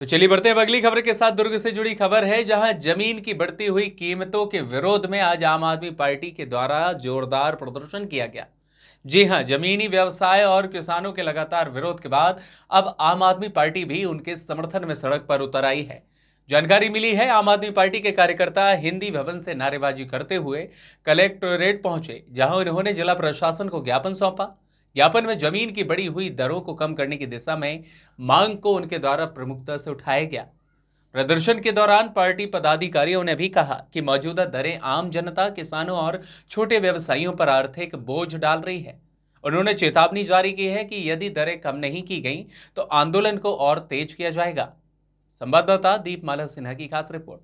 तो चलिए बढ़ते हैं अगली खबर के साथ। दुर्ग से जुड़ी खबर है, जहां जमीन की बढ़ती हुई कीमतों के विरोध में आज आम आदमी पार्टी के द्वारा जोरदार प्रदर्शन किया गया। जी हां, जमीनी व्यवसाय और किसानों के लगातार विरोध के बाद अब आम आदमी पार्टी भी उनके समर्थन में सड़क पर उतर आई है। जानकारी मिली है, आम आदमी पार्टी के कार्यकर्ता हिंदी भवन से नारेबाजी करते हुए कलेक्टोरेट पहुंचे, जहां उन्होंने जिला प्रशासन को ज्ञापन सौंपा। ज्ञापन में जमीन की बढ़ी हुई दरों को कम करने की दिशा में मांग को उनके द्वारा प्रमुखता से उठाया गया। प्रदर्शन के दौरान पार्टी पदाधिकारियों ने भी कहा कि मौजूदा दरें आम जनता, किसानों और छोटे व्यवसायियों पर आर्थिक बोझ डाल रही है। उन्होंने चेतावनी जारी की है कि यदि दरें कम नहीं की गई तो आंदोलन को और तेज किया जाएगा। संवाददाता दीपमाला सिन्हा की खास रिपोर्ट।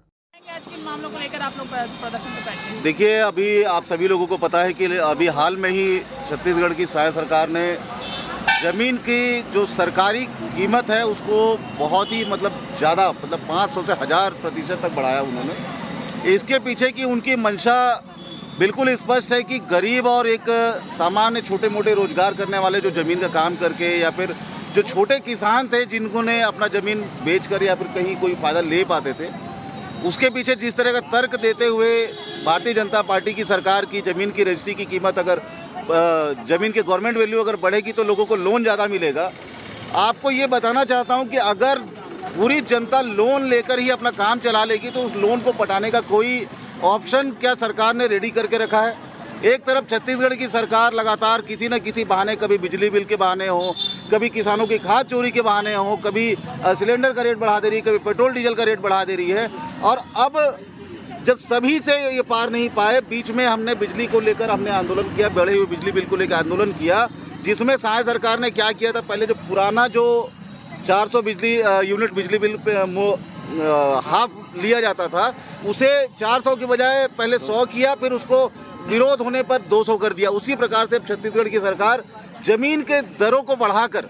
आज किन मामलों को लेकर आप लोग प्रदर्शन पे बैठे हैं? देखिए, अभी आप सभी लोगों को पता है कि अभी हाल में ही छत्तीसगढ़ की सहायक सरकार ने ज़मीन की जो सरकारी कीमत है उसको बहुत ही ज़्यादा 500 से 1000% तक बढ़ाया उन्होंने। इसके पीछे की उनकी मंशा बिल्कुल स्पष्ट है कि गरीब और एक सामान्य छोटे मोटे रोजगार करने वाले जो ज़मीन का काम करके या फिर जो छोटे किसान थे जिनको ने अपना ज़मीन बेचकर या फिर कहीं कोई फ़ायदा ले पाते थे, उसके पीछे जिस तरह का तर्क देते हुए भारतीय जनता पार्टी की सरकार की ज़मीन की रजिस्ट्री की कीमत अगर ज़मीन के गवर्नमेंट वैल्यू अगर बढ़ेगी तो लोगों को लोन ज़्यादा मिलेगा। आपको ये बताना चाहता हूँ कि अगर पूरी जनता लोन लेकर ही अपना काम चला लेगी तो उस लोन को पटाने का कोई ऑप्शन क्या सरकार ने रेडी करके रखा है? एक तरफ छत्तीसगढ़ की सरकार लगातार किसी न किसी बहाने, कभी बिजली बिल के बहाने हो, कभी किसानों की खाद चोरी के बहाने हो, कभी सिलेंडर का रेट बढ़ा दे रही है, कभी पेट्रोल डीजल का रेट बढ़ा दे रही है। और अब जब सभी से ये पार नहीं पाए, बीच में हमने बिजली को लेकर हमने आंदोलन किया, बढ़े हुए बिजली बिल को लेकर आंदोलन किया, जिसमें सहायक सरकार ने क्या किया था, पहले जो पुराना जो 400 यूनिट बिजली बिल पे हाफ लिया जाता था उसे 400 की बजाय पहले 100 किया, फिर उसको विरोध होने पर 200 कर दिया। उसी प्रकार से छत्तीसगढ़ की सरकार जमीन के दरों को बढ़ाकर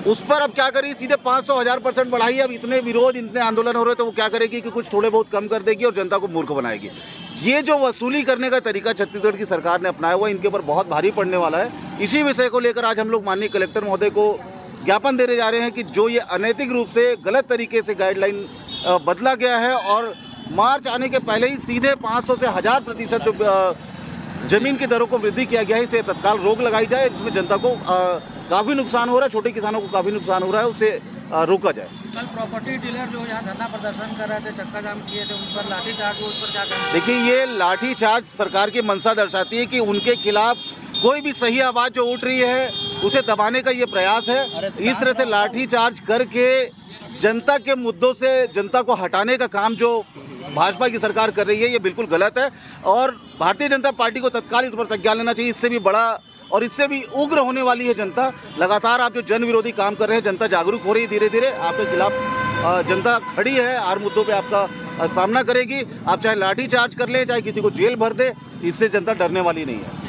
उस पर अब क्या करी, सीधे 500-1000% बढ़ाई। अब इतने विरोध, इतने आंदोलन हो रहे तो वो क्या करेगी कि कुछ थोड़े बहुत कम कर देगी और जनता को मूर्ख बनाएगी। ये जो वसूली करने का तरीका छत्तीसगढ़ की सरकार ने अपनाया हुआ इनके ऊपर बहुत भारी पड़ने वाला है। इसी विषय को लेकर आज हम लोग माननीय कलेक्टर महोदय को ज्ञापन देने जा रहे हैं कि जो ये अनैतिक रूप से गलत तरीके से गाइडलाइन बदला गया है और मार्च आने के पहले ही सीधे 500 से 1000% जो जमीन की दरों को वृद्धि किया गया है, इसे तत्काल रोक लगाई जाए। इसमें जनता को काफ़ी नुकसान हो रहा है, छोटे किसानों को काफ़ी नुकसान हो रहा है, उसे रोका जाए। कल प्रॉपर्टी डीलर जो यहाँ धरना प्रदर्शन कर रहे थे, चक्का जाम किए थे, उन पर लाठीचार्ज हुआ, उस पर क्या कहना? देखिए, ये लाठीचार्ज सरकार की मंशा दर्शाती है कि उनके खिलाफ कोई भी सही आवाज़ जो उठ रही है उसे दबाने का ये प्रयास है। इस तरह से लाठीचार्ज करके जनता के मुद्दों से जनता को हटाने का काम जो भाजपा की सरकार कर रही है ये बिल्कुल गलत है और भारतीय जनता पार्टी को तत्काल इस पर संज्ञान लेना चाहिए। इससे भी बड़ा और इससे भी उग्र होने वाली है जनता। लगातार आप जो जन विरोधी काम कर रहे हैं, जनता जागरूक हो रही है, धीरे धीरे आपके खिलाफ जनता खड़ी है, हर मुद्दों पे आपका सामना करेगी। आप चाहे लाठी चार्ज कर ले, चाहे किसी को जेल भर दे, इससे जनता डरने वाली नहीं है।